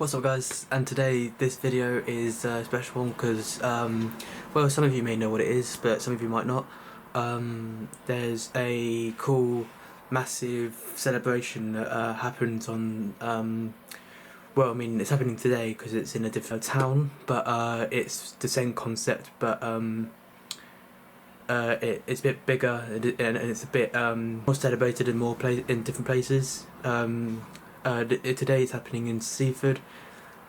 What's up guys, and today this video is a special one because, well, some of you may know what it is, but some of you might not. There's a cool, massive celebration that happens on, well, I mean, it's happening today because it's in a different town, but it's the same concept, but it's a bit bigger and it's a bit more celebrated in in different places. Today it's happening in Seaford.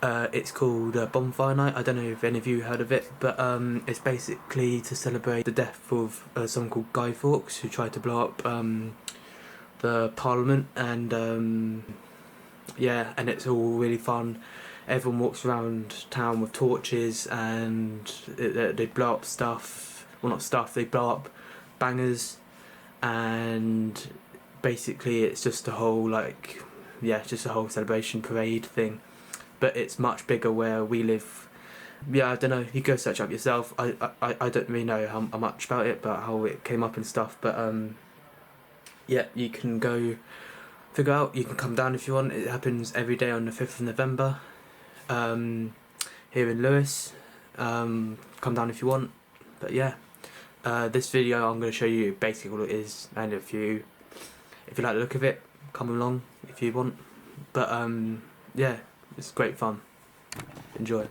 It's called Bonfire Night. I don't know if any of you heard of it, but it's basically to celebrate the death of someone called Guy Fawkes, who tried to blow up the Parliament, and yeah, and it's all really fun. Everyone walks around town with torches and they blow up stuff. Well, not stuff, they blow up bangers, and basically it's just a whole, like, yeah, just a whole celebration parade thing, but it's much bigger where we live. Yeah, I don't know, you go search up yourself. I don't really know how much about it, but how it came up and stuff, but yeah, you can go figure out. You can come down if you want. It happens every day on the 5th of November here in Lewis. Come down if you want, but yeah, this video I'm going to show you basically what it is, and if you like the look of it, come along if you want. But yeah, it's great fun. Enjoy.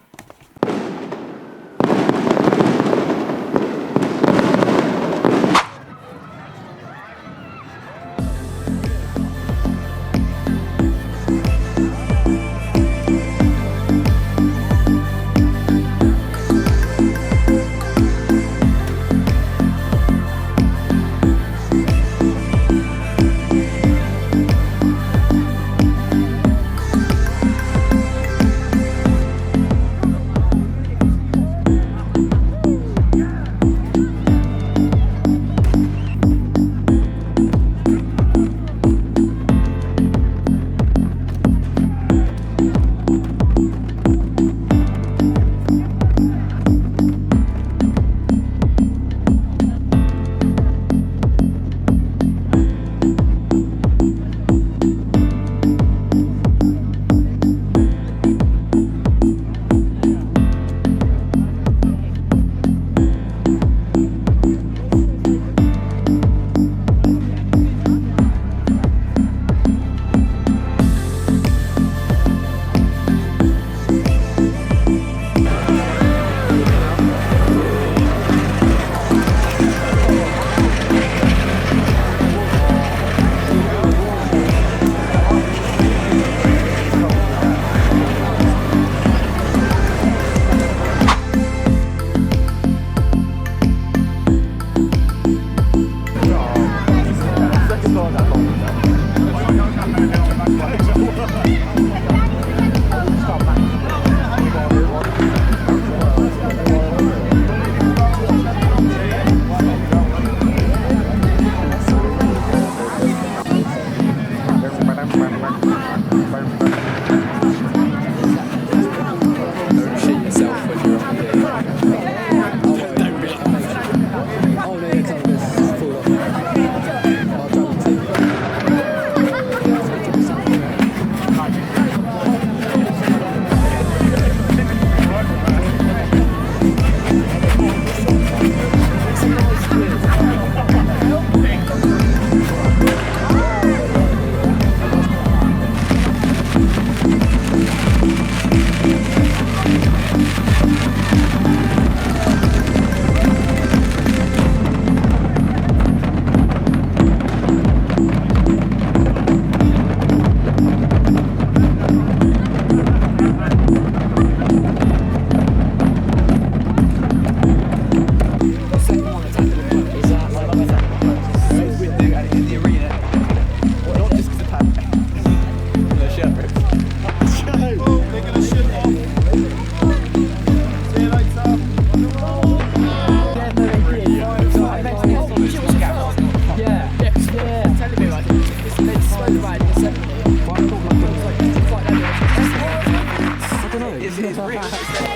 It's real.